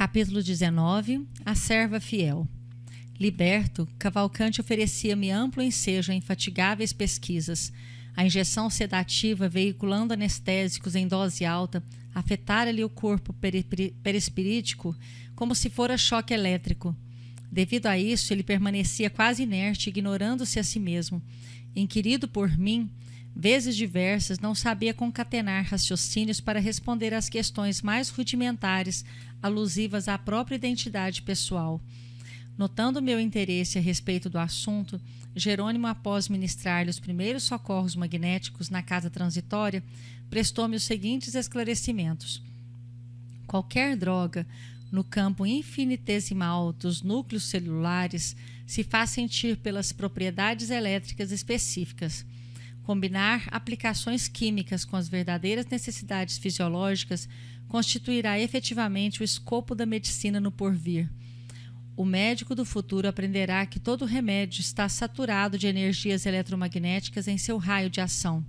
Capítulo 19. A serva fiel. Liberto, Cavalcante oferecia-me amplo ensejo a infatigáveis pesquisas. A injeção sedativa, veiculando anestésicos em dose alta, afetara-lhe o corpo perispirítico como se fora choque elétrico. Devido a isso, ele permanecia quase inerte, ignorando-se a si mesmo. Inquirido por mim, vezes diversas, não sabia concatenar raciocínios para responder às questões mais rudimentares alusivas à própria identidade pessoal. Notando meu interesse a respeito do assunto, Jerônimo, após ministrar-lhe os primeiros socorros magnéticos na casa transitória, prestou-me os seguintes esclarecimentos. Qualquer droga, no campo infinitesimal dos núcleos celulares, se faz sentir pelas propriedades elétricas específicas. Combinar aplicações químicas com as verdadeiras necessidades fisiológicas constituirá efetivamente o escopo da medicina no porvir. O médico do futuro aprenderá que todo remédio está saturado de energias eletromagnéticas em seu raio de ação.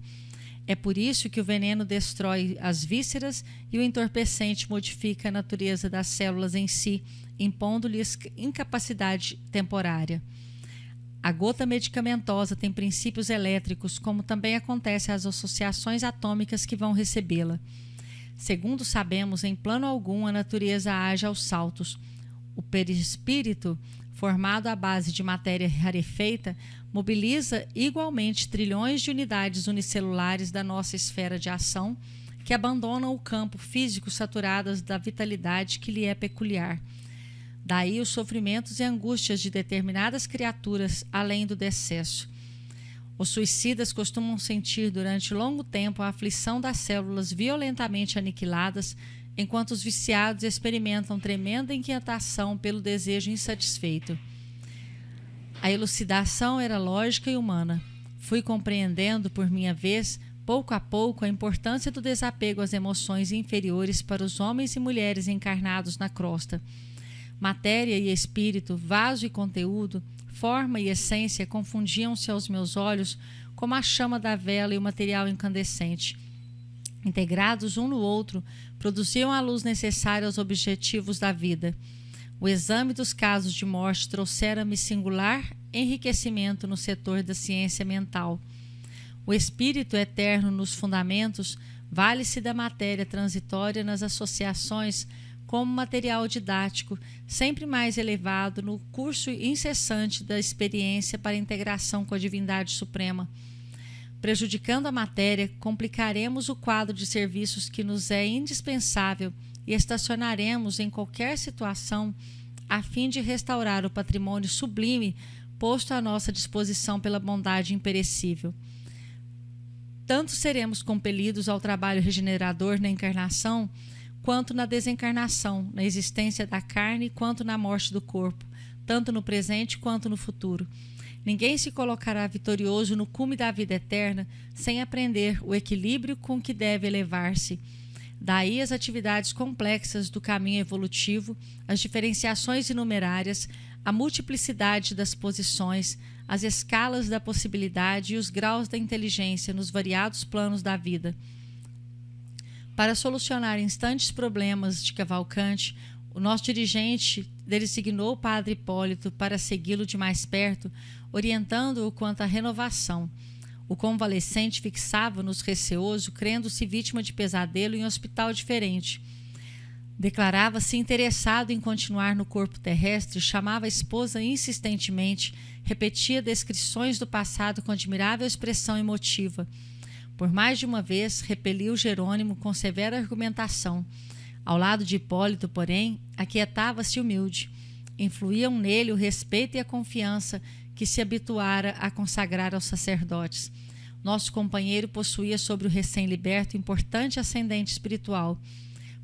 É por isso que o veneno destrói as vísceras e o entorpecente modifica a natureza das células em si, impondo-lhes incapacidade temporária. A gota medicamentosa tem princípios elétricos, como também acontece às associações atômicas que vão recebê-la. Segundo sabemos, em plano algum a natureza age aos saltos. O perispírito, formado à base de matéria rarefeita, mobiliza igualmente trilhões de unidades unicelulares da nossa esfera de ação, que abandonam o campo físico saturadas da vitalidade que lhe é peculiar. Daí os sofrimentos e angústias de determinadas criaturas além do decesso. Os suicidas costumam sentir durante longo tempo a aflição das células violentamente aniquiladas, enquanto os viciados experimentam tremenda inquietação pelo desejo insatisfeito. A elucidação era lógica e humana. Fui compreendendo, por minha vez, pouco a pouco, a importância do desapego às emoções inferiores para os homens e mulheres encarnados na crosta. Matéria e espírito, vaso e conteúdo, forma e essência confundiam-se aos meus olhos como a chama da vela e o material incandescente. Integrados um no outro, produziam a luz necessária aos objetivos da vida. O exame dos casos de morte trouxera-me singular enriquecimento no setor da ciência mental. O espírito eterno nos fundamentos vale-se da matéria transitória nas associações como material didático, sempre mais elevado no curso incessante da experiência para a integração com a divindade suprema. Prejudicando a matéria, complicaremos o quadro de serviços que nos é indispensável e estacionaremos em qualquer situação a fim de restaurar o patrimônio sublime posto à nossa disposição pela bondade imperecível. Tanto seremos compelidos ao trabalho regenerador na encarnação, quanto na desencarnação, na existência da carne, quanto na morte do corpo, tanto no presente quanto no futuro. Ninguém se colocará vitorioso no cume da vida eterna sem aprender o equilíbrio com que deve elevar-se. Daí as atividades complexas do caminho evolutivo, as diferenciações inumerárias, a multiplicidade das posições, as escalas da possibilidade e os graus da inteligência nos variados planos da vida. Para solucionar instantes problemas de Cavalcante, o nosso dirigente designou o padre Hipólito para segui-lo de mais perto, orientando-o quanto à renovação. O convalescente fixava-nos receoso, crendo-se vítima de pesadelo em hospital diferente. Declarava-se interessado em continuar no corpo terrestre, chamava a esposa insistentemente, repetia descrições do passado com admirável expressão emotiva. Por mais de uma vez, repeliu Jerônimo com severa argumentação. Ao lado de Hipólito, porém, aquietava-se humilde. Influíam nele o respeito e a confiança que se habituara a consagrar aos sacerdotes. Nosso companheiro possuía sobre o recém-liberto importante ascendente espiritual.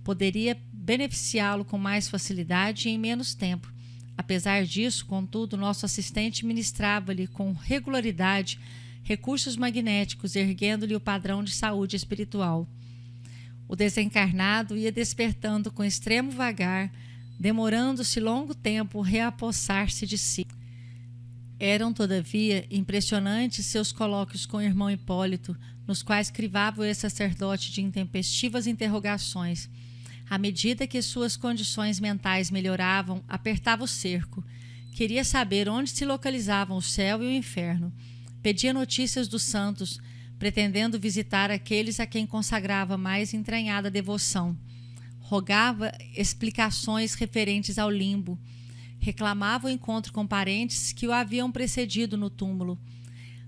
Poderia beneficiá-lo com mais facilidade e em menos tempo. Apesar disso, contudo, nosso assistente ministrava-lhe com regularidade recursos magnéticos, erguendo-lhe o padrão de saúde espiritual. O desencarnado ia despertando com extremo vagar, demorando-se longo tempo reapossar-se de si. Eram, todavia, impressionantes seus colóquios com o irmão Hipólito, nos quais crivava o ex-sacerdote de intempestivas interrogações. À medida que suas condições mentais melhoravam, apertava o cerco. Queria saber onde se localizavam o céu e o inferno. Pedia notícias dos santos, pretendendo visitar aqueles a quem consagrava mais entranhada devoção. Rogava explicações referentes ao limbo. Reclamava o encontro com parentes que o haviam precedido no túmulo.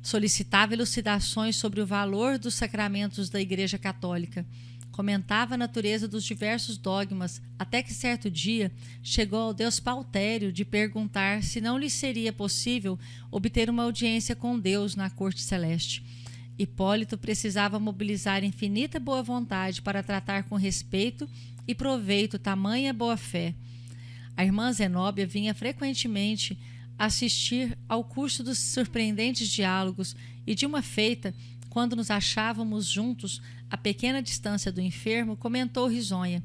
Solicitava elucidações sobre o valor dos sacramentos da Igreja Católica. Comentava a natureza dos diversos dogmas, até que certo dia chegou ao Deus Pautério de perguntar se não lhe seria possível obter uma audiência com Deus na corte celeste. Hipólito precisava mobilizar infinita boa vontade para tratar com respeito e proveito tamanha boa-fé. A irmã Zenóbia vinha frequentemente assistir ao curso dos surpreendentes diálogos e, de uma feita, quando nos achávamos juntos, a pequena distância do enfermo, comentou risonha: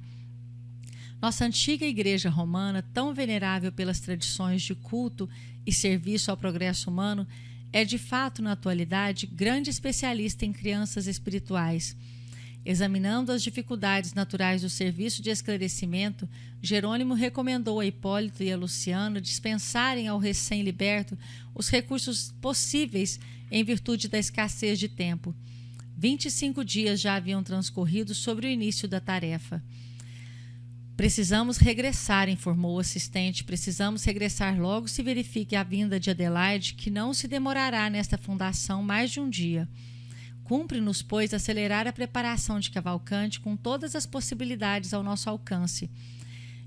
nossa antiga igreja romana, tão venerável pelas tradições de culto e serviço ao progresso humano, é de fato, na atualidade, grande especialista em crianças espirituais. Examinando as dificuldades naturais do serviço de esclarecimento, Jerônimo recomendou a Hipólito e a Luciano dispensarem ao recém-liberto os recursos possíveis em virtude da escassez de tempo. 25 dias já haviam transcorrido sobre o início da tarefa. Precisamos regressar, informou o assistente. Precisamos regressar logo se verifique a vinda de Adelaide, que não se demorará nesta fundação mais de um dia. Cumpre-nos, pois, acelerar a preparação de Cavalcante com todas as possibilidades ao nosso alcance.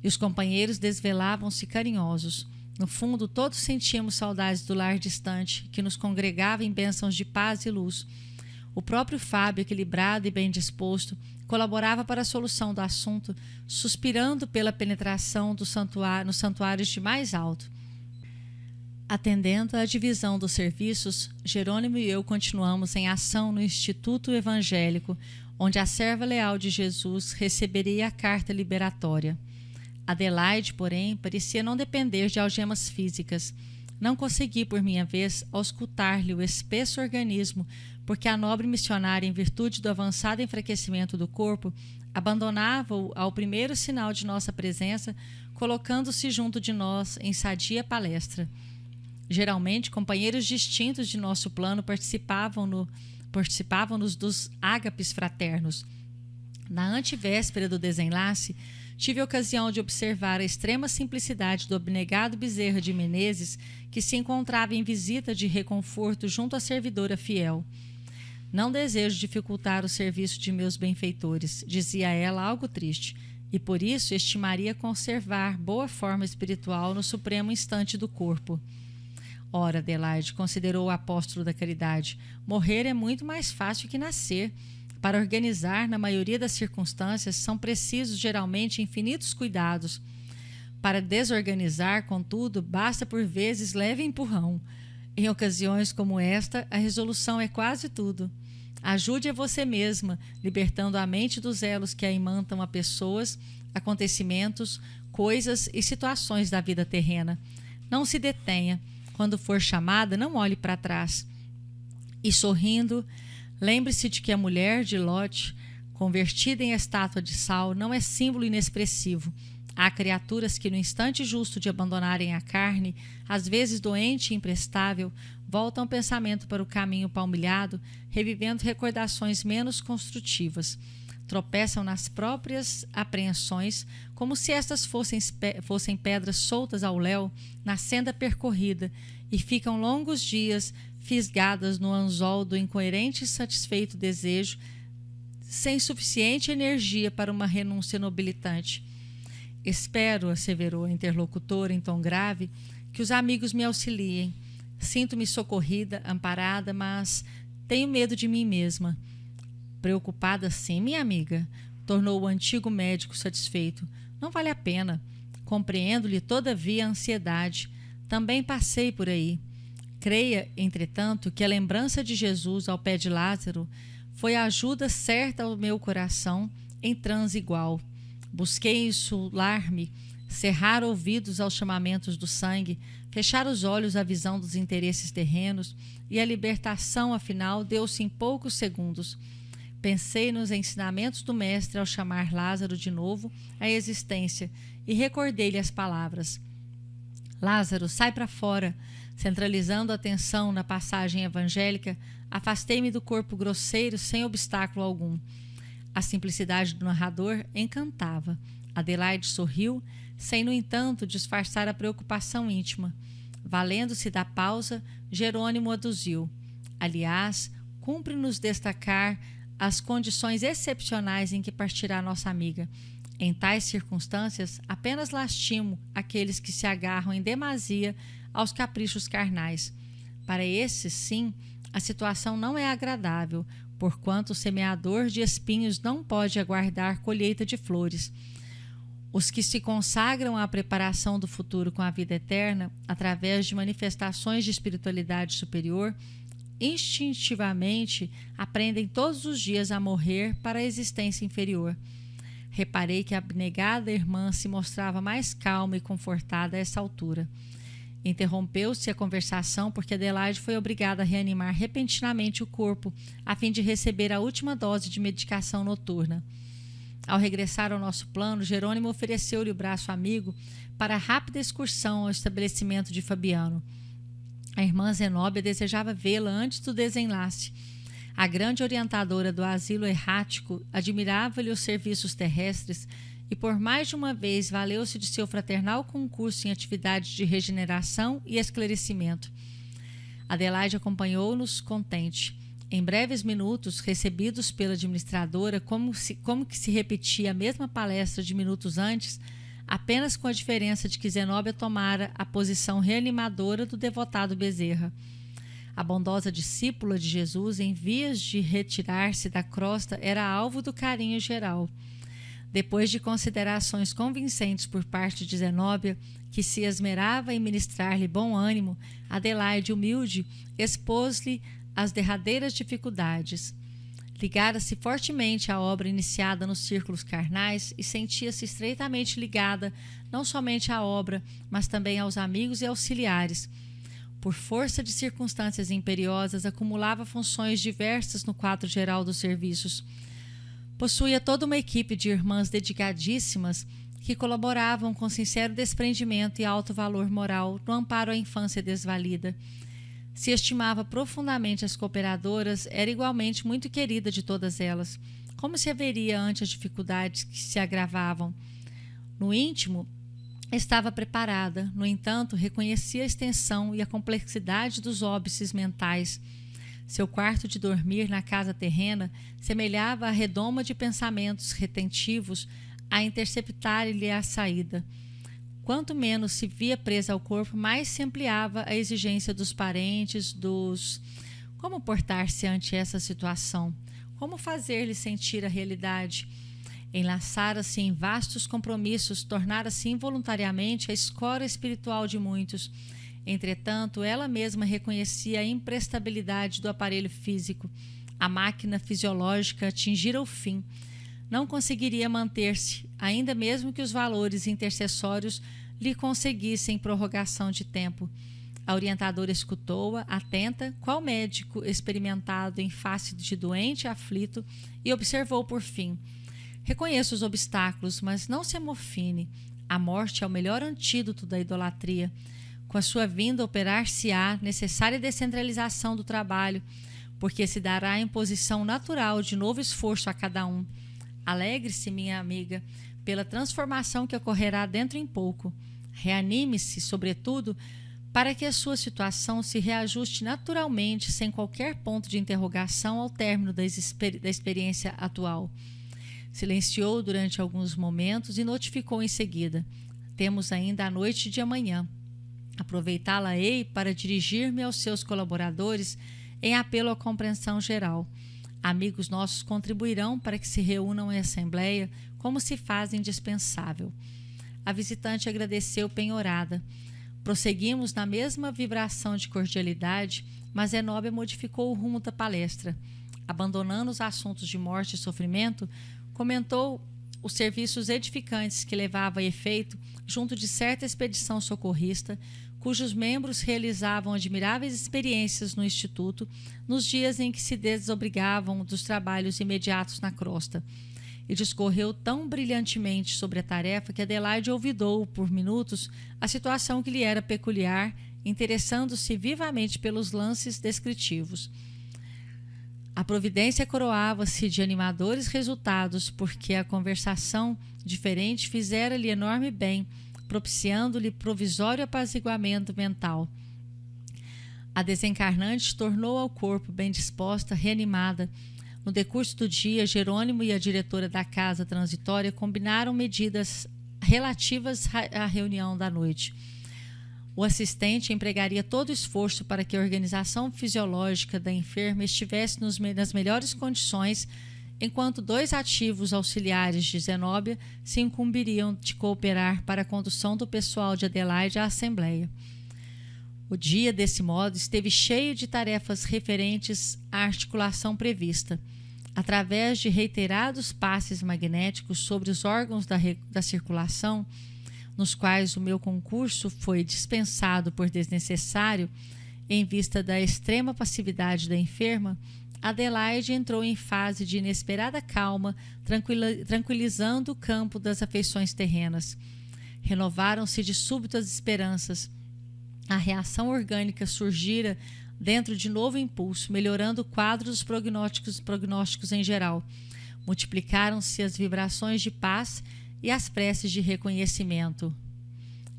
E os companheiros desvelavam-se carinhosos. No fundo, todos sentíamos saudades do lar distante, que nos congregava em bênçãos de paz e luz. O próprio Fábio, equilibrado e bem disposto, colaborava para a solução do assunto, suspirando pela penetração nos santuários de mais alto. Atendendo à divisão dos serviços, Jerônimo e eu continuamos em ação no Instituto Evangélico, onde a serva leal de Jesus receberia a carta liberatória. Adelaide, porém, parecia não depender de algemas físicas. Não consegui, por minha vez, auscultar-lhe o espesso organismo, porque a nobre missionária, em virtude do avançado enfraquecimento do corpo, abandonava-o ao primeiro sinal de nossa presença, colocando-se junto de nós em sadia palestra. Geralmente, companheiros distintos de nosso plano participavam-nos dos ágapes fraternos. Na antevéspera do desenlace, tive a ocasião de observar a extrema simplicidade do abnegado Bezerra de Menezes, que se encontrava em visita de reconforto junto à servidora fiel. Não desejo dificultar o serviço de meus benfeitores, dizia ela algo triste, e por isso estimaria conservar boa forma espiritual no supremo instante do corpo. Ora, Adelaide, considerou o apóstolo da caridade, morrer é muito mais fácil que nascer. Para organizar, na maioria das circunstâncias, são precisos geralmente infinitos cuidados. Para desorganizar, contudo, basta por vezes leve empurrão. Em ocasiões como esta, a resolução é quase tudo. Ajude a você mesma, libertando a mente dos elos que a imantam a pessoas, acontecimentos, coisas e situações da vida terrena. Não se detenha. Quando for chamada, não olhe para trás. E sorrindo, lembre-se de que a mulher de Lot, convertida em estátua de sal, não é símbolo inexpressivo. Há criaturas que, no instante justo de abandonarem a carne, às vezes doente e imprestável, voltam o pensamento para o caminho palmilhado, revivendo recordações menos construtivas. Tropeçam nas próprias apreensões, como se estas fossem pedras soltas ao léu na senda percorrida, e ficam longos dias fisgadas no anzol do incoerente e satisfeito desejo, sem suficiente energia para uma renúncia nobilitante. Espero, asseverou a interlocutora em tom grave, que os amigos me auxiliem. Sinto-me socorrida, amparada, mas tenho medo de mim mesma. Preocupada, sim, minha amiga, tornou o antigo médico satisfeito. Não vale a pena. Compreendo-lhe, todavia, a ansiedade. Também passei por aí. Creia, entretanto, que a lembrança de Jesus ao pé de Lázaro foi a ajuda certa ao meu coração em transe igual. Busquei insular-me, cerrar ouvidos aos chamamentos do sangue, fechar os olhos à visão dos interesses terrenos, e a libertação, afinal, deu-se em poucos segundos. Pensei nos ensinamentos do mestre ao chamar Lázaro de novo à existência e recordei-lhe as palavras. Lázaro, sai para fora. Centralizando a atenção na passagem evangélica, afastei-me do corpo grosseiro sem obstáculo algum. A simplicidade do narrador encantava. Adelaide sorriu, sem, no entanto, disfarçar a preocupação íntima. Valendo-se da pausa, Jerônimo aduziu. Aliás, cumpre-nos destacar as condições excepcionais em que partirá nossa amiga. Em tais circunstâncias, apenas lastimo aqueles que se agarram em demasia aos caprichos carnais. Para esses, sim, a situação não é agradável, porquanto o semeador de espinhos não pode aguardar colheita de flores. Os que se consagram à preparação do futuro com a vida eterna, através de manifestações de espiritualidade superior, instintivamente aprendem todos os dias a morrer para a existência inferior. Reparei que a abnegada irmã se mostrava mais calma e confortada a essa altura. Interrompeu-se a conversação porque Adelaide foi obrigada a reanimar repentinamente o corpo a fim de receber a última dose de medicação noturna. Ao regressar ao nosso plano, Jerônimo ofereceu-lhe o braço amigo para a rápida excursão ao estabelecimento de Fabiano. A irmã Zenóbia desejava vê-la antes do desenlace. A grande orientadora do asilo errático admirava-lhe os serviços terrestres e por mais de uma vez valeu-se de seu fraternal concurso em atividades de regeneração e esclarecimento. Adelaide acompanhou-nos contente. Em breves minutos, recebidos pela administradora, como que se repetia a mesma palestra de minutos antes, apenas com a diferença de que Zenóbia tomara a posição reanimadora do devotado Bezerra. A bondosa discípula de Jesus, em vias de retirar-se da crosta, era alvo do carinho geral. Depois de considerações convincentes por parte de Zenóbia, que se esmerava em ministrar-lhe bom ânimo, Adelaide, humilde, expôs-lhe as derradeiras dificuldades. Ligara-se fortemente à obra iniciada nos círculos carnais e sentia-se estreitamente ligada não somente à obra, mas também aos amigos e auxiliares. Por força de circunstâncias imperiosas, acumulava funções diversas no quadro geral dos serviços. Possuía toda uma equipe de irmãs dedicadíssimas que colaboravam com sincero desprendimento e alto valor moral no amparo à infância desvalida. Se estimava profundamente as cooperadoras, era igualmente muito querida de todas elas. Como se haveria ante as dificuldades que se agravavam? No íntimo, estava preparada, no entanto, reconhecia a extensão e a complexidade dos óbices mentais. Seu quarto de dormir na casa terrena semelhava a redoma de pensamentos retentivos a interceptar-lhe a saída. Quanto menos se via presa ao corpo, mais se ampliava a exigência dos parentes, Como portar-se ante essa situação? Como fazer-lhe sentir a realidade? Enlaçara-se em vastos compromissos, tornara-se involuntariamente a escora espiritual de muitos. Entretanto, ela mesma reconhecia a imprestabilidade do aparelho físico. A máquina fisiológica atingira o fim. Não conseguiria manter-se, ainda mesmo que os valores intercessórios lhe conseguissem prorrogação de tempo. A orientadora escutou-a, atenta, qual médico experimentado em face de doente aflito, e observou por fim: reconheço os obstáculos, mas não se amofine. A morte é o melhor antídoto da idolatria. Com a sua vinda operar-se-á necessária descentralização do trabalho, porque se dará a imposição natural de novo esforço a cada um. Alegre-se, minha amiga, pela transformação que ocorrerá dentro em pouco. Reanime-se, sobretudo, para que a sua situação se reajuste naturalmente, sem qualquer ponto de interrogação ao término da experiência atual. Silenciou durante alguns momentos e notificou em seguida: temos ainda a noite de amanhã. Aproveitá-la-ei para dirigir-me aos seus colaboradores em apelo à compreensão geral. Amigos nossos contribuirão para que se reúnam em assembleia, como se faz indispensável. A visitante agradeceu penhorada. Prosseguimos na mesma vibração de cordialidade, mas Zenóbia modificou o rumo da palestra. Abandonando os assuntos de morte e sofrimento, comentou os serviços edificantes que levava a efeito junto de certa expedição socorrista, cujos membros realizavam admiráveis experiências no Instituto nos dias em que se desobrigavam dos trabalhos imediatos na crosta. E discorreu tão brilhantemente sobre a tarefa que Adelaide olvidou por minutos a situação que lhe era peculiar, interessando-se vivamente pelos lances descritivos. A providência coroava-se de animadores resultados, porque a conversação diferente fizera-lhe enorme bem, propiciando-lhe provisório apaziguamento mental. A desencarnante tornou ao corpo bem disposta, reanimada. No decurso do dia, Jerônimo e a diretora da casa transitória combinaram medidas relativas à reunião da noite. O assistente empregaria todo o esforço para que a organização fisiológica da enferma estivesse nas melhores condições, enquanto 2 ativos auxiliares de Zenóbia se incumbiriam de cooperar para a condução do pessoal de Adelaide à Assembleia. O dia, desse modo, esteve cheio de tarefas referentes à articulação prevista. Através de reiterados passes magnéticos sobre os órgãos da circulação, nos quais o meu concurso foi dispensado por desnecessário, em vista da extrema passividade da enferma, Adelaide entrou em fase de inesperada calma, tranquilizando o campo das afeições terrenas. Renovaram-se de súbito as esperanças. A reação orgânica surgira dentro de novo impulso, melhorando o quadro dos prognósticos em geral. Multiplicaram-se as vibrações de paz e as preces de reconhecimento.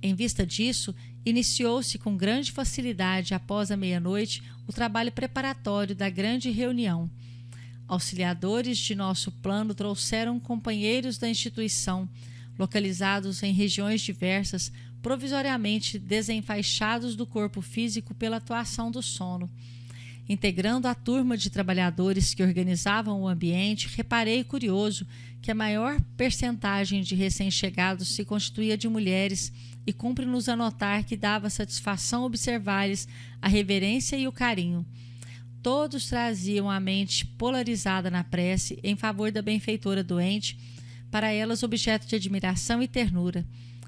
Em vista disso, iniciou-se com grande facilidade, após a meia-noite, o trabalho preparatório da grande reunião. Auxiliadores de nosso plano trouxeram companheiros da instituição, localizados em regiões diversas, provisoriamente desenfaixados do corpo físico pela atuação do sono. Integrando a turma de trabalhadores que organizavam o ambiente, reparei, curioso, que a maior percentagem de recém-chegados se constituía de mulheres, e cumpre-nos anotar que dava satisfação observar-lhes a reverência e o carinho. Todos traziam a mente polarizada na prece em favor da benfeitora doente, para elas objeto de admiração e ternura.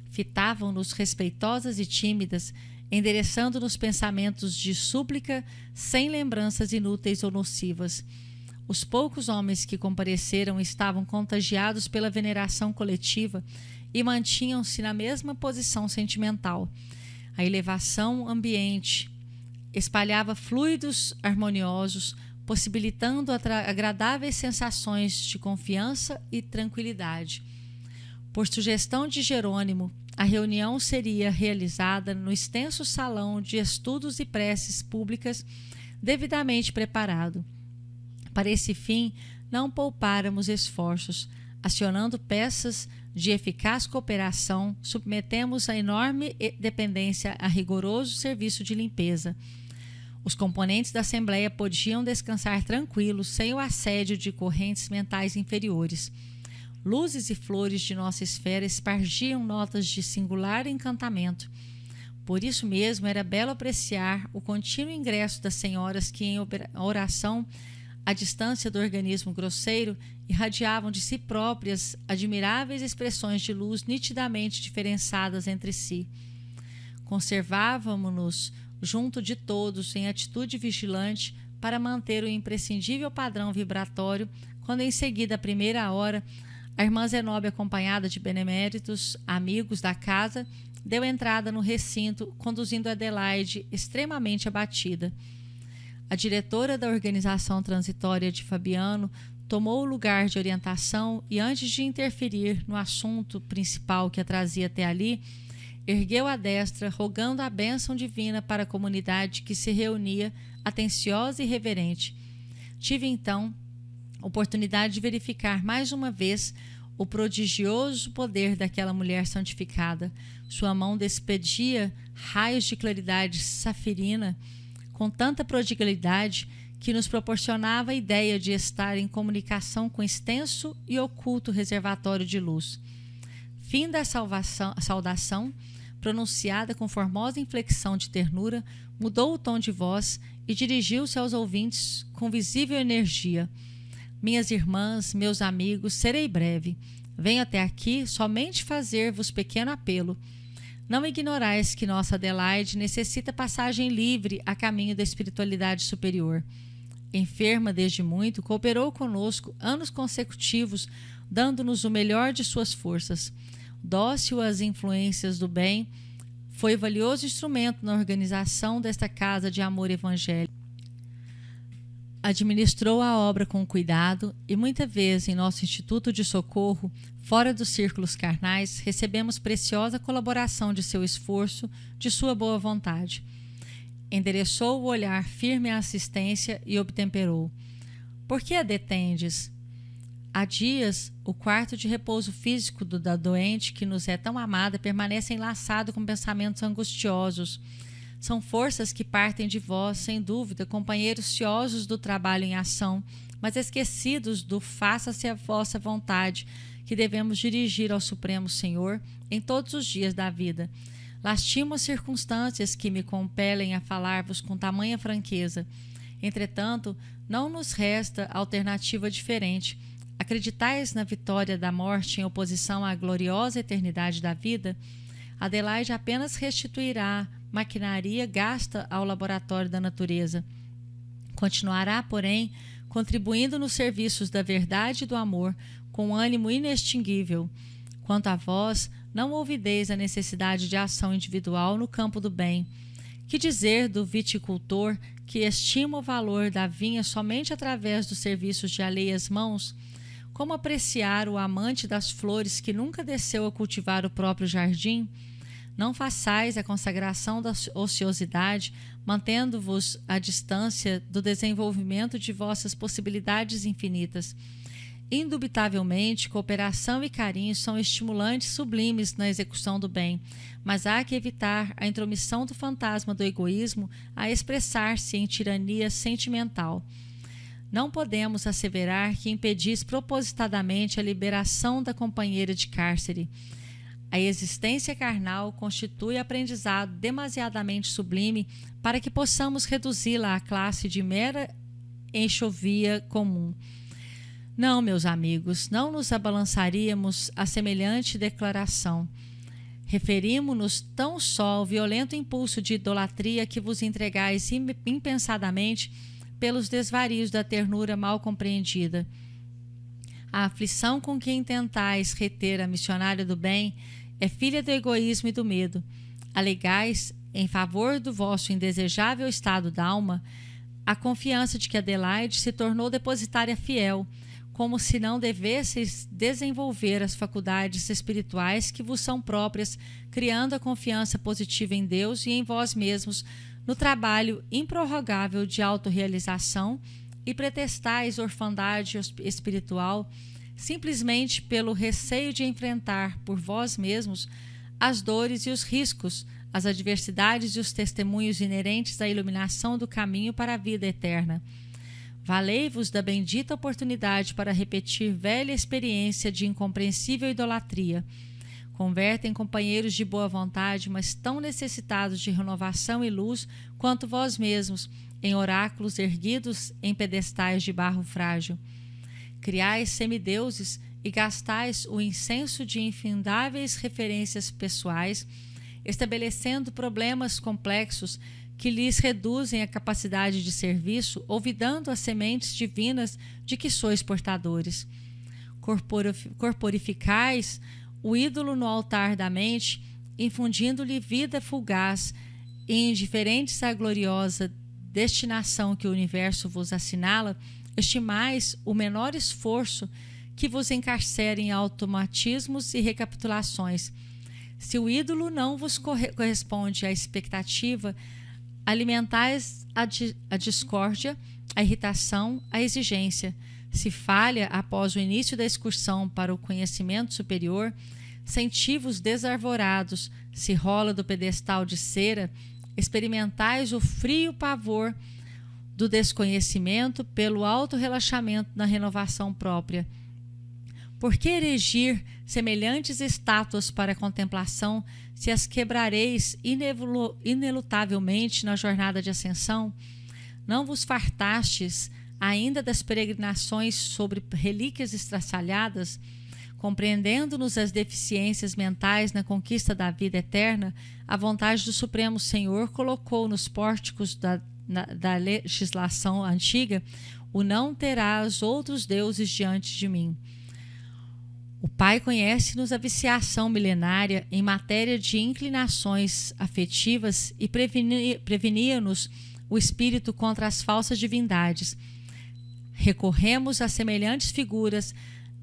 Fitavam-nos respeitosas e tímidas, endereçando-nos pensamentos de súplica, sem lembranças inúteis ou nocivas. Os poucos homens que compareceram estavam contagiados pela veneração coletiva e mantinham-se na mesma posição sentimental. A elevação ambiente espalhava fluidos harmoniosos, possibilitando agradáveis sensações de confiança e tranquilidade. Por sugestão de Jerônimo, a reunião seria realizada no extenso salão de estudos e preces públicas, devidamente preparado. Para esse fim, não poupáramos esforços. Acionando peças de eficaz cooperação, submetemos a enorme dependência a rigoroso serviço de limpeza. Os componentes da Assembleia podiam descansar tranquilos, sem o assédio de correntes mentais inferiores. Luzes e flores de nossa esfera espargiam notas de singular encantamento. Por isso mesmo era belo apreciar o contínuo ingresso das senhoras que, em oração, à distância do organismo grosseiro, irradiavam de si próprias admiráveis expressões de luz nitidamente diferenciadas entre si. Conservávamo-nos junto de todos em atitude vigilante para manter o imprescindível padrão vibratório, quando em seguida, à primeira hora, a irmã Zenóbia, acompanhada de beneméritos, amigos da casa, deu entrada no recinto, conduzindo Adelaide extremamente abatida. A diretora da organização transitória de Fabiano tomou o lugar de orientação e, antes de interferir no assunto principal que a trazia até ali, ergueu a destra, rogando a bênção divina para a comunidade que se reunia, atenciosa e reverente. Tive, então, oportunidade de verificar mais uma vez o prodigioso poder daquela mulher santificada. Sua mão despedia raios de claridade safirina com tanta prodigalidade que nos proporcionava a ideia de estar em comunicação com extenso e oculto reservatório de luz. Fim da saudação, pronunciada com formosa inflexão de ternura, mudou o tom de voz e dirigiu-se aos ouvintes com visível energia. Minhas irmãs, meus amigos, serei breve. Venho até aqui somente fazer-vos pequeno apelo. Não ignorais que nossa Adelaide necessita passagem livre a caminho da espiritualidade superior. Enferma desde muito, cooperou conosco anos consecutivos, dando-nos o melhor de suas forças. Dócil às influências do bem, foi valioso instrumento na organização desta casa de amor evangélico. Administrou a obra com cuidado e muita vez em nosso Instituto de Socorro, fora dos círculos carnais, recebemos preciosa colaboração de seu esforço, de sua boa vontade. Endereçou o olhar firme à assistência e obtemperou. Por que a detendes? Há dias, o quarto de repouso físico da doente, que nos é tão amada, permanece enlaçado com pensamentos angustiosos. São forças que partem de vós, sem dúvida, companheiros ciosos do trabalho em ação, mas esquecidos do faça-se a vossa vontade, que devemos dirigir ao Supremo Senhor em todos os dias da vida. Lastimo as circunstâncias que me compelem a falar-vos com tamanha franqueza. Entretanto, não nos resta alternativa diferente. Acreditais na vitória da morte em oposição à gloriosa eternidade da vida? Adelaide apenas restituirá maquinaria gasta ao laboratório da natureza. Continuará, porém, contribuindo nos serviços da verdade e do amor com ânimo inextinguível. Quanto a vós, não ouvideis a necessidade de ação individual no campo do bem. Que dizer do viticultor que estima o valor da vinha somente através dos serviços de alheias mãos? Como apreciar o amante das flores que nunca desceu a cultivar o próprio jardim? Não façais a consagração da ociosidade, mantendo-vos à distância do desenvolvimento de vossas possibilidades infinitas. Indubitavelmente, cooperação e carinho são estimulantes sublimes na execução do bem, mas há que evitar a intromissão do fantasma do egoísmo a expressar-se em tirania sentimental. Não podemos asseverar que impedis propositadamente a liberação da companheira de cárcere. A existência carnal constitui aprendizado demasiadamente sublime para que possamos reduzi-la à classe de mera enxovia comum. Não, meus amigos, não nos abalançaríamos a semelhante declaração. Referimo-nos tão só ao violento impulso de idolatria que vos entregais impensadamente pelos desvarios da ternura mal compreendida. A aflição com que intentais reter a missionária do bem é filha do egoísmo e do medo. Alegais, em favor do vosso indesejável estado d'alma, a confiança de que Adelaide se tornou depositária fiel, como se não devesseis desenvolver as faculdades espirituais que vos são próprias, criando a confiança positiva em Deus e em vós mesmos, no trabalho improrrogável de autorrealização, e pretestais orfandade espiritual simplesmente pelo receio de enfrentar por vós mesmos as dores e os riscos, as adversidades e os testemunhos inerentes à iluminação do caminho para a vida eterna. Valei-vos da bendita oportunidade para repetir velha experiência de incompreensível idolatria. Convertem companheiros de boa vontade, mas tão necessitados de renovação e luz quanto vós mesmos, em oráculos erguidos em pedestais de barro frágil. Criais semideuses e gastais o incenso de infindáveis referências pessoais, estabelecendo problemas complexos que lhes reduzem a capacidade de serviço, olvidando as sementes divinas de que sois portadores. Corporificais o ídolo no altar da mente, infundindo-lhe vida fugaz e indiferentes à gloriosa destinação que o universo vos assinala, estimais o menor esforço que vos encarcere em automatismos e recapitulações. Se o ídolo não vos corresponde à expectativa, alimentais a discórdia, a irritação, a exigência. Se falha após o início da excursão para o conhecimento superior, senti-vos desarvorados. Se rola do pedestal de cera, experimentais o frio pavor do desconhecimento pelo alto relaxamento na renovação própria. Por que erigir semelhantes estátuas para a contemplação, se as quebrareis inelutavelmente na jornada de ascensão? Não vos fartastes ainda das peregrinações sobre relíquias estraçalhadas? Compreendendo-nos as deficiências mentais na conquista da vida eterna, a vontade do Supremo Senhor colocou nos pórticos da legislação antiga o não terás outros deuses diante de mim. O Pai conhece-nos a viciação milenária em matéria de inclinações afetivas e prevenia-nos o espírito contra as falsas divindades. Recorremos a semelhantes figuras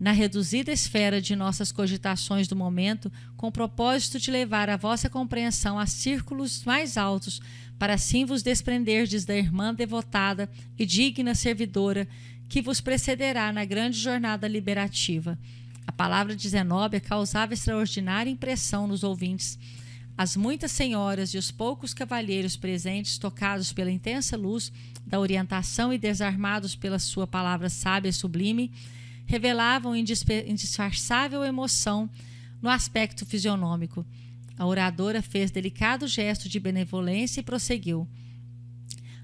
na reduzida esfera de nossas cogitações do momento, com o propósito de levar a vossa compreensão a círculos mais altos, para assim vos desprenderdes da irmã devotada e digna servidora que vos precederá na grande jornada liberativa. A palavra de Zenóbia causava extraordinária impressão nos ouvintes. As muitas senhoras e os poucos cavalheiros presentes, tocados pela intensa luz da orientação e desarmados pela sua palavra sábia e sublime, revelavam indisfarçável emoção no aspecto fisionômico. A oradora fez delicado gesto de benevolência e prosseguiu: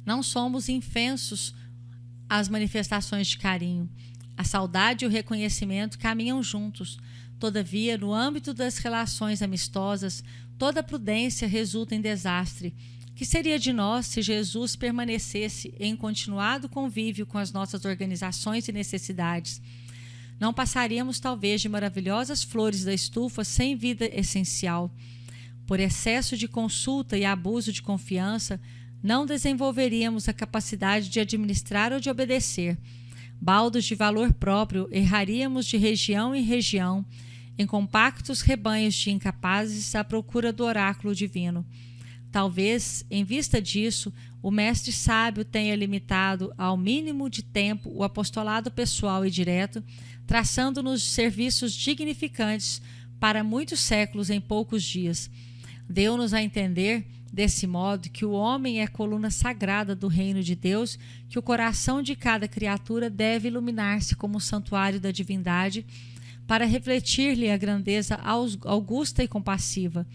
não somos infensos às manifestações de carinho. A saudade e o reconhecimento caminham juntos. Todavia, no âmbito das relações amistosas, toda prudência resulta em desastre. Que seria de nós se Jesus permanecesse em continuado convívio com as nossas organizações e necessidades? Não passaríamos, talvez, de maravilhosas flores da estufa sem vida essencial. Por excesso de consulta e abuso de confiança, não desenvolveríamos a capacidade de administrar ou de obedecer. Baldos de valor próprio, erraríamos de região em região, em compactos rebanhos de incapazes à procura do oráculo divino. Talvez, em vista disso, o mestre sábio tenha limitado ao mínimo de tempo o apostolado pessoal e direto, traçando-nos serviços dignificantes para muitos séculos em poucos dias. Deu-nos a entender, desse modo, que o homem é a coluna sagrada do reino de Deus, que o coração de cada criatura deve iluminar-se como o santuário da divindade, para refletir-lhe a grandeza augusta e compassiva.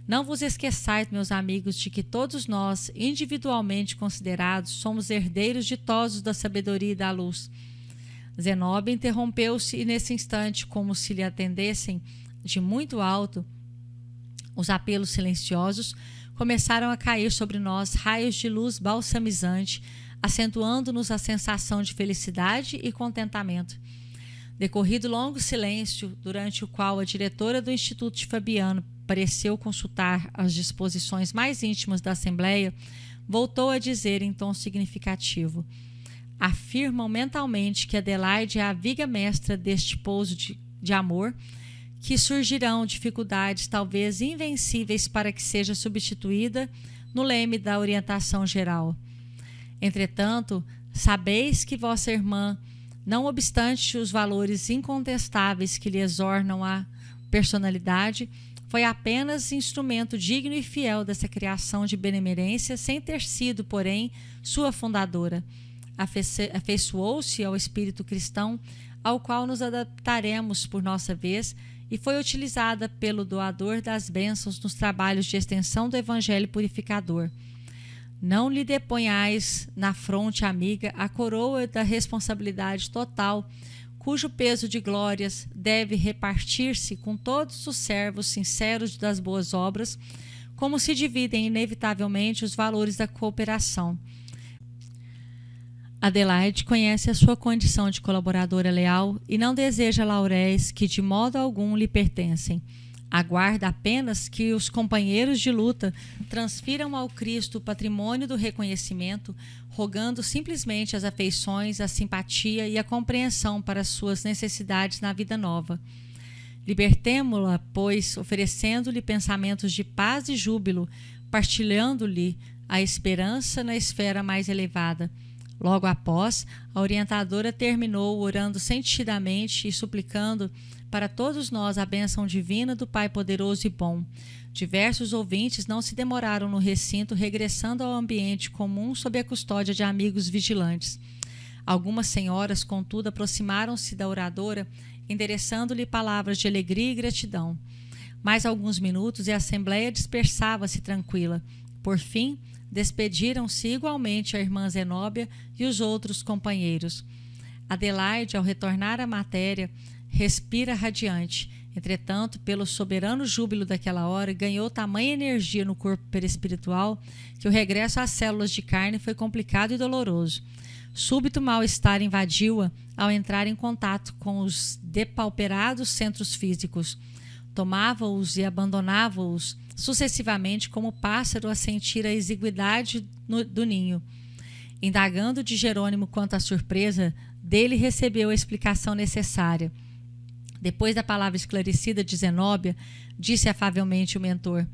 Não vos esqueçais, meus amigos, de que todos nós, individualmente considerados, somos herdeiros ditosos da sabedoria e da luz. Zenóbia interrompeu-se e, nesse instante, como se lhe atendessem de muito alto, os apelos silenciosos começaram a cair sobre nós raios de luz balsamizante, acentuando-nos a sensação de felicidade e contentamento. Decorrido longo silêncio, durante o qual a diretora do Instituto de Fabiano pareceu consultar as disposições mais íntimas da Assembleia, voltou a dizer em tom significativo: afirmam mentalmente que Adelaide é a viga mestra deste pouso de amor, que surgirão dificuldades talvez invencíveis para que seja substituída no leme da orientação geral. Entretanto, sabeis que vossa irmã, não obstante os valores incontestáveis que lhe exornam a personalidade, foi apenas instrumento digno e fiel dessa criação de benemerência, sem ter sido, porém, sua fundadora. Afeiçoou-se ao espírito cristão, ao qual nos adaptaremos por nossa vez, e foi utilizada pelo doador das bênçãos nos trabalhos de extensão do Evangelho purificador. Não lhe deponhais na fronte, amiga, a coroa da responsabilidade total, cujo peso de glórias deve repartir-se com todos os servos sinceros das boas obras, como se dividem inevitavelmente os valores da cooperação. Adelaide conhece a sua condição de colaboradora leal e não deseja lauréis que de modo algum lhe pertencem. Aguarda apenas que os companheiros de luta transfiram ao Cristo o patrimônio do reconhecimento, rogando simplesmente as afeições, a simpatia e a compreensão para suas necessidades na vida nova. Libertemo-la, pois, oferecendo-lhe pensamentos de paz e júbilo, partilhando-lhe a esperança na esfera mais elevada. Logo após, a orientadora terminou orando sentidamente e suplicando para todos nós a bênção divina do Pai poderoso e bom. Diversos ouvintes não se demoraram no recinto, regressando ao ambiente comum sob a custódia de amigos vigilantes. Algumas senhoras, contudo, aproximaram-se da oradora, endereçando-lhe palavras de alegria e gratidão. Mais alguns minutos e a assembleia dispersava-se tranquila. Por fim, despediram-se igualmente a irmã Zenóbia e os outros companheiros. Adelaide, ao retornar à matéria, respira radiante. Entretanto, pelo soberano júbilo daquela hora, ganhou tamanha energia no corpo perispiritual que o regresso às células de carne foi complicado e doloroso. Súbito mal-estar invadiu-a ao entrar em contato com os depauperados centros físicos. Tomava-os e abandonava-os sucessivamente como pássaro a sentir a exiguidade do ninho. Indagando de Jerônimo quanto à surpresa, dele recebeu a explicação necessária. Depois da palavra esclarecida de Zenóbia, disse afavelmente o mentor: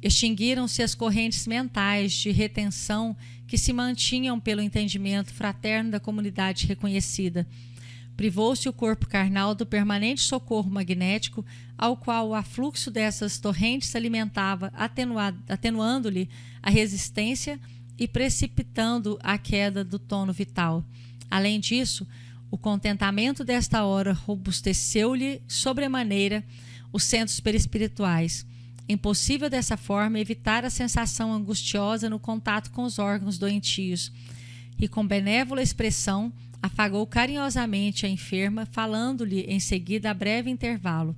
extinguiram-se as correntes mentais de retenção que se mantinham pelo entendimento fraterno da comunidade reconhecida. Privou-se o corpo carnal do permanente socorro magnético ao qual o afluxo dessas torrentes alimentava, atenuando-lhe a resistência e precipitando a queda do tono vital. Além disso, o contentamento desta hora robusteceu-lhe sobremaneira os centros perispirituais. Impossível dessa forma evitar a sensação angustiosa no contato com os órgãos doentios. E com benévola expressão afagou carinhosamente a enferma, falando-lhe em seguida a breve intervalo: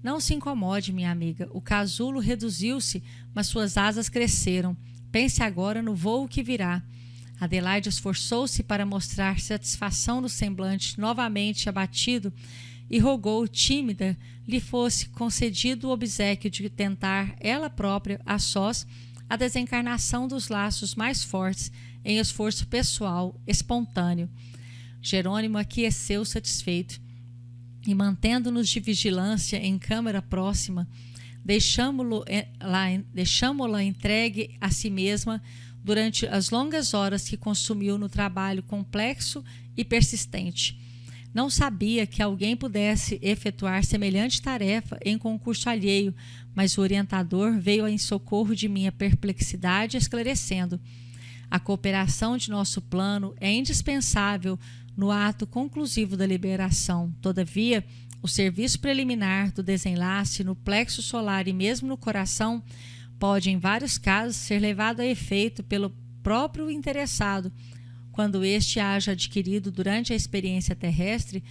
não se incomode, minha amiga, o casulo reduziu-se, mas suas asas cresceram. Pense agora no voo que virá. Adelaide esforçou-se para mostrar satisfação no semblante novamente abatido e rogou, tímida, lhe fosse concedido o obséquio de tentar, ela própria, a sós, a desencarnação dos laços mais fortes em esforço pessoal, espontâneo. Jerônimo aqueceu satisfeito e, mantendo-nos de vigilância em câmara próxima, deixamo-la entregue a si mesma durante as longas horas que consumiu no trabalho complexo e persistente. Não sabia que alguém pudesse efetuar semelhante tarefa em concurso alheio, mas o orientador veio em socorro de minha perplexidade, esclarecendo: a cooperação de nosso plano é indispensável no ato conclusivo da liberação. Todavia, o serviço preliminar do desenlace no plexo solar e mesmo no coração pode, em vários casos, ser levado a efeito pelo próprio interessado, quando este haja adquirido durante a experiência terrestre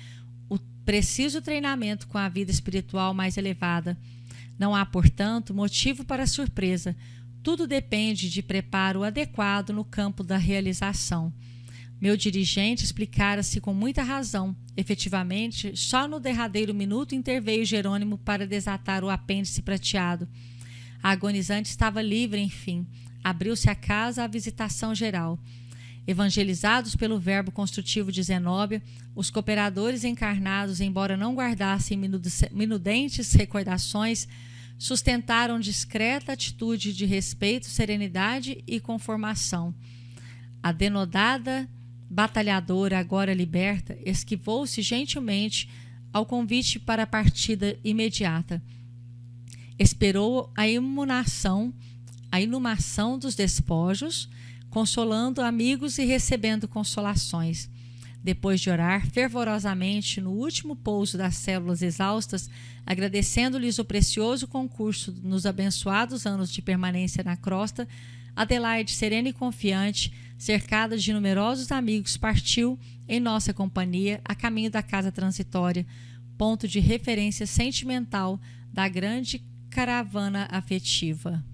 o preciso treinamento com a vida espiritual mais elevada. Não há, portanto, motivo para surpresa. Tudo depende de preparo adequado no campo da realização. Meu dirigente explicara-se com muita razão. Efetivamente, só no derradeiro minuto interveio Jerônimo para desatar o apêndice prateado. A agonizante estava livre, enfim. Abriu-se a casa à visitação geral. Evangelizados pelo verbo construtivo de Zenóbia, os cooperadores encarnados, embora não guardassem minudentes recordações, sustentaram discreta atitude de respeito, serenidade e conformação. A denodada batalhadora, agora liberta, esquivou-se gentilmente ao convite para a partida imediata. Esperou a inumação dos despojos, consolando amigos e recebendo consolações. Depois de orar fervorosamente no último pouso das células exaustas, agradecendo-lhes o precioso concurso nos abençoados anos de permanência na crosta, Adelaide, serena e confiante, cercada de numerosos amigos, partiu em nossa companhia a caminho da casa transitória, ponto de referência sentimental da grande caravana afetiva.